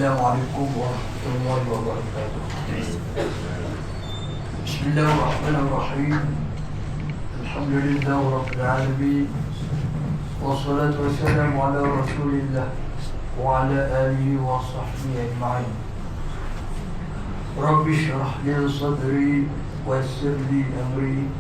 Assalamualaikum warahmatullahi wabarakatuh. Bismillahirrahmanirrahim. Alhamdulillah rabbil alamin. Wassalatu wassalamu ala Rasulillah wa ala alihi wa sahbihi ajma'in. Rabbi shrah li sadri wa yassir li amri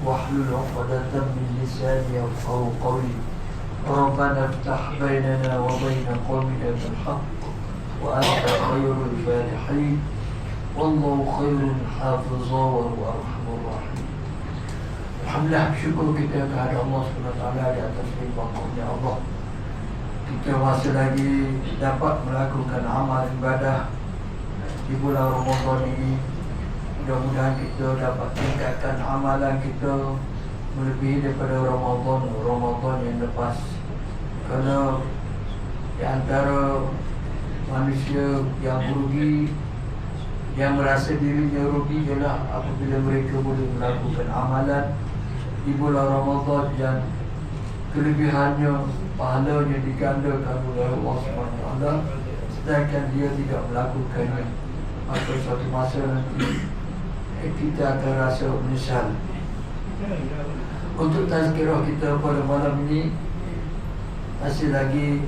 wahlul 'uqdatam min lisani yafqahu qawli. Rabbana iftah bainana wa baina qawmina bil haqq wa anta khairul fatihin wallahu khairul hafizah wa huwa arhamur rahim. Alhamdulillah, syukur kita kepada Allah SWT di atas limpah-Nya Allah. Kita masih lagi dapat melakukan amal ibadah di bulan Ramadan ini. Mudah-mudahan kita dapat tingkatkan amalan kita melebihi daripada Ramadan yang lepas. Kerana di antara manusia yang rugi, yang merasa dirinya rugi ialah apabila mereka boleh melakukan amalan di bulan Ramadan yang kelebihannya, pahalanya digandakan oleh Allah SWT, sedangkan dia tidak melakukannya. Maka suatu masa nanti kita akan rasa menyesal. Untuk tazkirah kita pada malam ini masih lagi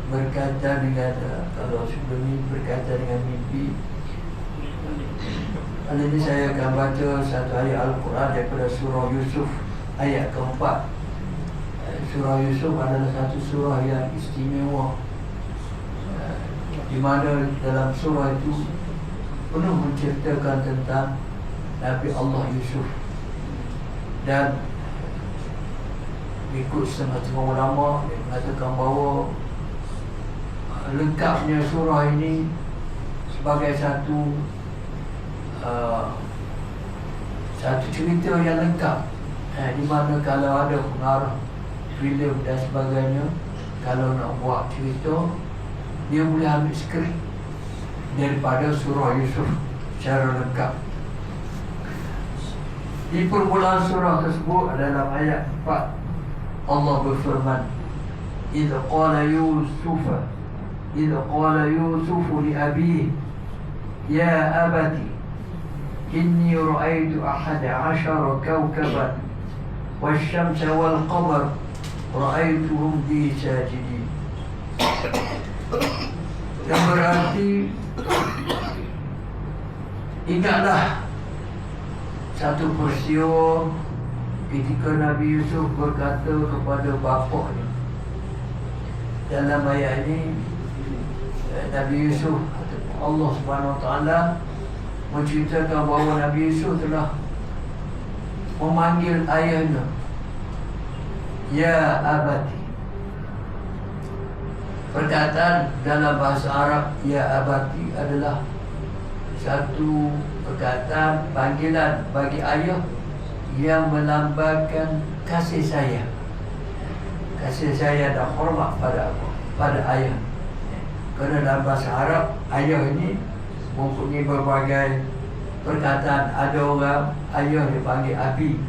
berkaitan dengan kalau sebelum ini berkaitan dengan mimpi. Kali ini saya akan baca satu ayat Al-Quran daripada surah Yusuf ayat keempat. Surah Yusuf adalah satu surah yang istimewa, di mana dalam surah itu penuh menceritakan tentang Nabi Allah Yusuf. Dan ikut setengah-setengah ulama yang mengatakan bahawa lengkapnya surah ini sebagai satu cerita yang lengkap, di mana kalau ada pengarah filem dan sebagainya, kalau nak buat cerita, dia boleh ambil skrip daripada surah Yusuf secara lengkap. Di permulaan surah tersebut dalam ayat 4, Allah berfirman, "Idh qala Yusuf li abihi ya abati inni ra'aytu ahada 'ashara kawkaban wasyamsa wal qamar ra'aytuhum li sajidin." Yang berarti, ingatlah satu peristiwa ketika Nabi Yusuf berkata kepada bapaknya. Dalam ayat ini Nabi Yusuf, Allah SWT menceritakan bahawa Nabi Yusuf telah memanggil ayahnya, "Ya abati." Perkataan dalam bahasa Arab "ya abati" adalah satu perkataan panggilan bagi ayah yang melambangkan kasih sayang dan hormat pada ayah. Kerana dalam bahasa Arab, ayah ini mempunyai berbagai perkataan. Ada orang ayah dipanggil abi,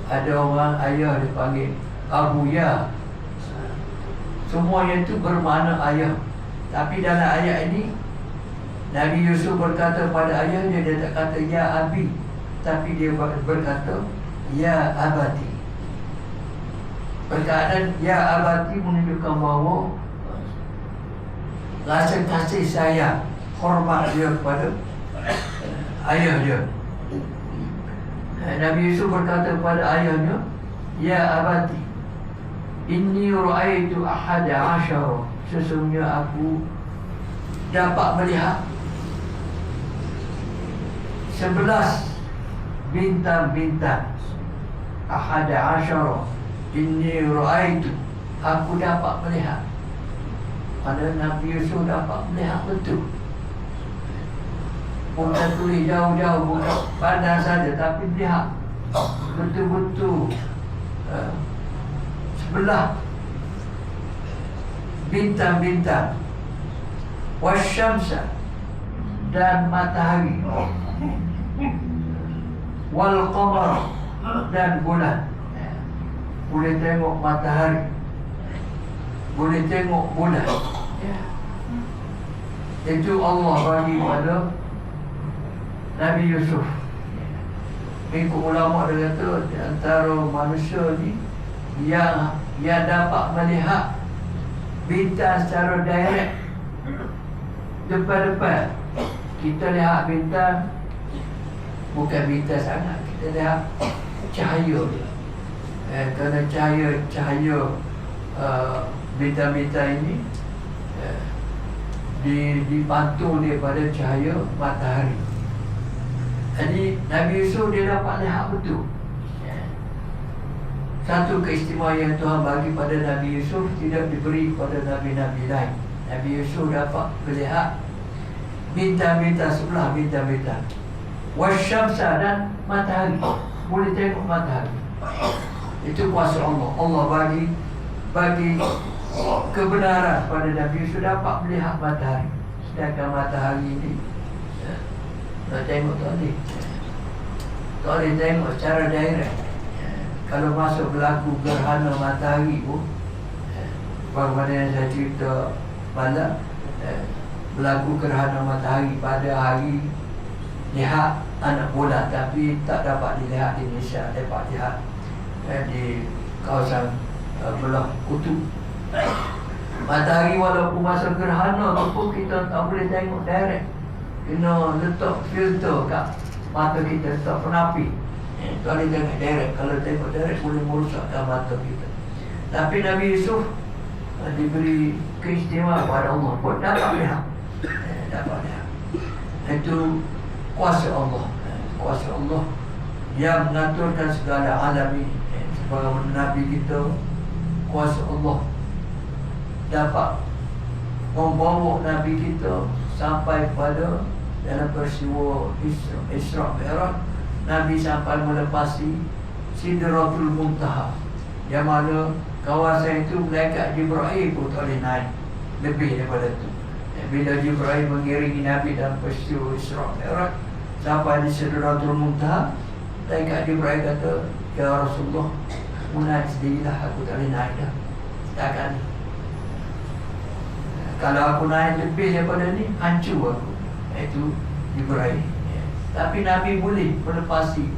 ada orang ayah dipanggil abuya. Semuanya itu bermakna ayah. Tapi dalam ayat ini Nabi Yusuf berkata pada ayahnya, dia tak kata ya abi, tapi dia berkata ya abati. Perkataan ya abati menunjukkan bahawa rasa kasih sayang, hormat dia kepada ayah dia. Nabi Yusuf berkata kepada ayahnya, "Ya abati, inni ra'aitu ahada 'ashara." Sesungguhnya aku dapat melihat 11 bintang-bintang. Ahada 'ashara, inni ra'aitu, aku dapat melihat. Pada Nabi Yusuf dapat melihat betul. Bukan tulis jauh-jauh, bukan pandang saja, tapi lihat betul-betul 11 bintang-bintang. Wasyamsa, dan matahari. Wal qamar, dan bulan. Boleh tengok matahari, boleh tengok bulan. Itu Allah bagi pada Nabi Yusuf. Ikut ulama dia kata di antara manusia ni yang dapat melihat bintang secara direct depan-depan. Kita lihat bintang bukan bintang sangat, kita lihat cahaya dia. Kerana cahaya bintang-bintang ini dipantul daripada cahaya matahari. Jadi Nabi Yusuf dia dapat lihat betul. Satu keistimewaan yang Tuhan bagi pada Nabi Yusuf tidak diberi pada Nabi-Nabi lain. Nabi Yusuf dapat melihat bintang-bintang sebelah bintang-bintang. Wasyamsa dan matahari. Boleh tengok matahari. Itu kuasa Allah. Allah bagi kebenaran pada Nabi Yusuf dapat melihat matahari. Sedangkan matahari ini nak tengok tak boleh tengok secara direct. Kalau masuk berlaku gerhana matahari pun, bagaimana yang saya cerita malam, berlaku gerhana matahari pada hari lihat anak bulan, tapi tak dapat dilihat di Malaysia, dapat lihat di kawasan belah kutub. Matahari walaupun masa gerhana tu pun kita tak boleh tengok direct. Kena letak filter kat mata kita, letak penapi. Tak boleh tengok direct. Kalau tengok direct boleh merosakkan mata kita. Tapi Nabi Yusuf diberi keistimewaan pada Allah pun dapat lihat. Dapat lihat. Itu kuasa Allah. Kuasa Allah yang mengaturkan segala alam ini. Sebagai Nabi kita, kuasa Allah dapat membawa Nabi kita sampai pada dalam peristiwa Isra Mi'raj. Nabi sampai melepasi Sidratul Muntaha, yang mana kawasan itu malaikat Jibril pun tak boleh naik lebih daripada itu. Bila Jibril mengiringi Nabi dalam peristiwa Isra Mi'raj sampai di Sidratul Muntaha, malaikat Jibril kata, "Ya Rasulullah, naik sendirilah, aku tak boleh naik dah. Takkan kalau aku naik lebih daripada ni, hancur aku." Itu Jibril. Tapi Nabi boleh melepasi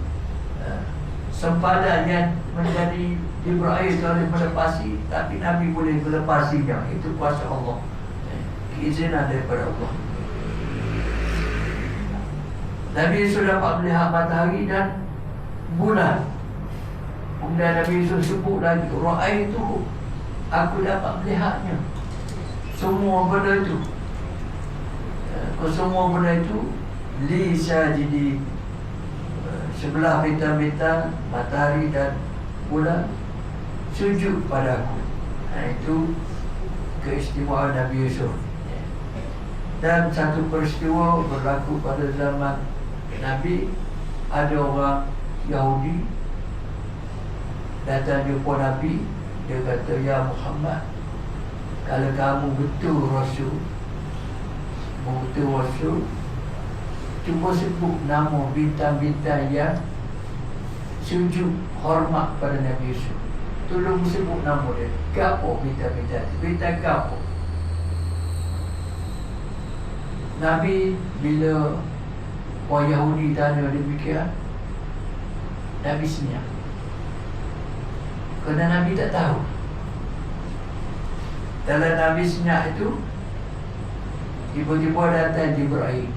sempadan yang menjadi Jibril boleh melepasi, tapi Nabi boleh melepasinya. Itu kuasa Allah, keizinan daripada Allah. Nabi Yusuf dapat melihat matahari dan bulan. Kemudian Nabi Yusuf sebut lagi, "Ra'aituhu," aku dapat melihatnya. Semua benda itu, semua benda itu li sajidi, sebelah bintang-bintang, matahari dan bulan sujud padaku. Itu keistimewaan Nabi Yusuf. Dan satu peristiwa berlaku pada zaman Nabi. Ada orang Yahudi datang jumpa Nabi. Dia kata, "Ya Muhammad, kalau kamu betul Rasul, cuba sebut nama bintang-bintang yang sujud hormat pada Nabi Yusuf. Tolong sebut nama dia. Gapo bintang-bintang? Bintang gapo?" Nabi bila orang Yahudi tanya demikian, Nabi senyap. Kerana Nabi tak tahu. Dalam Nabi senyap itu, tiba-tiba datang Jibril.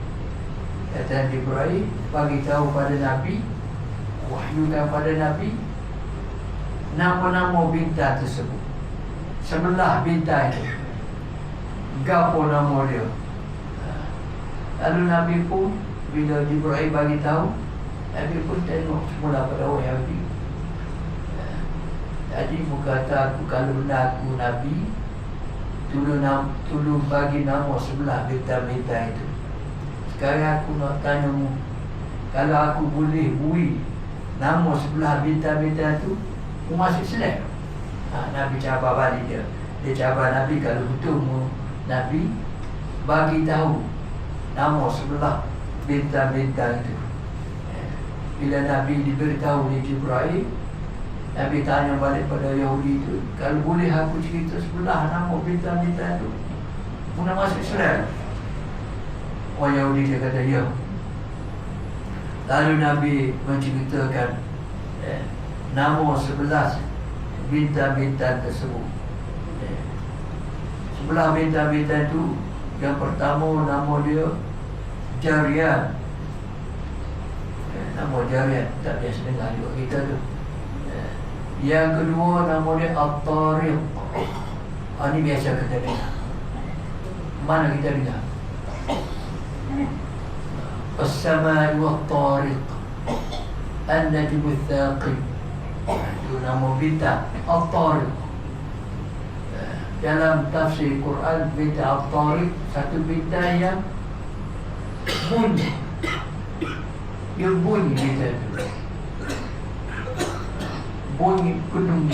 Datang Jibril bagi tahu pada Nabi, wahyukan pada Nabi nama-nama bintang tersebut. Sebelah bintang itu, gapo nama dia. Lalu Nabi pun bila Jibril bagi tahu, Nabi pun tengok semula pada orang Yahudi. Jadi berkata, "Aku kalau benda aku Nabi, tolong bagi nama sebelah bintang-bintang itu. Sekarang aku nak tanyamu, kalau aku boleh beri nama sebelah bintang-bintang itu, aku masuk Islam?" Nabi cabar balik dia. Dia cabar Nabi, kalau betul Nabi bagi tahu nama sebelah bintang-bintang itu. Bila Nabi diberitahu oleh Jibril, Nabi tanya balik pada Yahudi itu, "Kalau boleh aku cerita sebelah nama bintang-bintang itu, aku nak masuk Islam?" Orang Yahudi dia kata ya. Lalu Nabi menceritakan nama 11 bintang-bintang tersebut. Sebelah bintang-bintang itu, yang pertama nama dia Jarian. Nama Jarian tak biasa dengar juga kita tu. Yang kedua nama dia At-Tariq. Ini biasa kita dengar. Mana kita dengar? As-Samai wat-Tariq, An-Najmu Ats-Tsaqib. Itu nama bintang At-Tariq. Dalam tafsir Quran, bintang At-Tariq satu bintang yang bunyi. Dia bunyi bintang itu. Bunyi gunung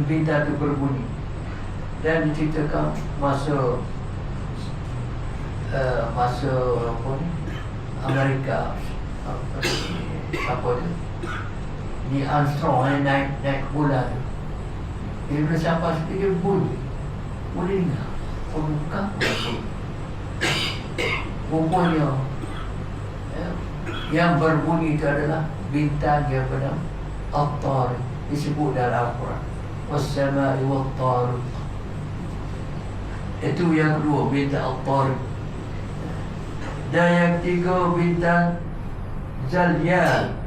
bintang itu berbunyi. Dan diceritakan masa apa ni, Amerika apa tu, ni Armstrong naik bulan tu. Dia bila sampai situ dia bunyi. Boleh dengar. Bukan rupanya yang berbunyi itu adalah bintang yang bernama At-Tariq, disebut dalam Al-Quran. Was-Samai wat-Tariq. Itu yang kedua, bintang At-Tariq. Dan yang ketiga bintang Zalyal,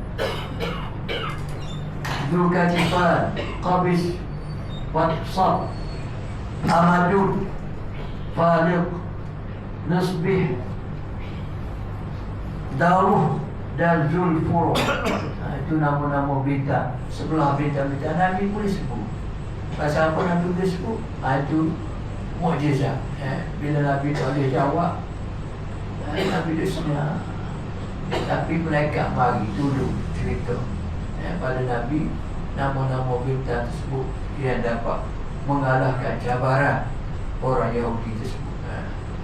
Dzulkiflan, Qabis, Watsab, Amadud, Faliq, Nasbih, Daruh dan Zulfur. Itu nama-nama bintang. Sebelah bintang-bintang Nabi boleh sebut. Pasal apa Nabi boleh sebut? Itu mukjizat. Bila Nabi tak boleh jawab, Nabi dia senyap. Tapi mereka mari dulu cerita pada Nabi nama-nama bintang tersebut yang dapat mengalahkan cabaran orang Yahudi tersebut.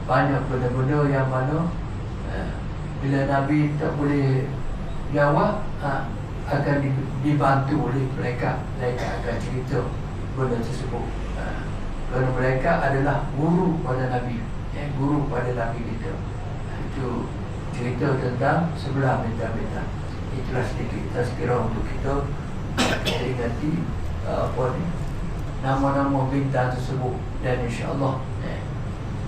Banyak benda-benda yang mana bila Nabi tak boleh jawab, akan dibantu oleh mereka. Mereka akan cerita benda tersebut. Kerana mereka adalah guru pada Nabi, guru pada Nabi kita. Itu cerita tentang sebelah bintang-bintang. Itulah sedikit tazkirah untuk kita ingati apa ni, nama-nama bintang tersebut. Dan insyaAllah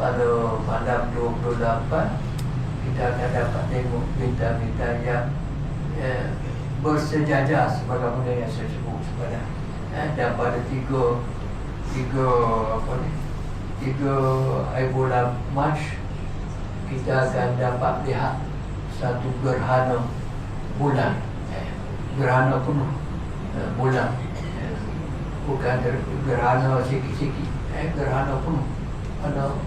pada malam 28 kita akan dapat tengok bintang-bintang yang bersejajar sebagaimana yang saya sebut sebenarnya. Dan pada tiga hari bulan Mac kita akan dapat lihat satu gerhana bulan, gerhana penuh bulan, bukan gerhana sikit-sikit, gerhana penuh. Ada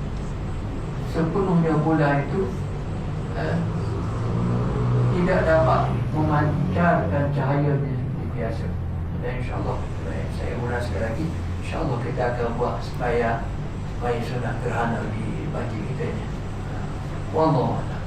sepenuhnya bulan itu tidak dapat memancarkan cahayanya seperti biasa. Dan insyaAllah saya ulang sekali lagi, insyaAllah kita akan buat supaya sunat gerhana di masjid kita ini. Wallahu a'lam.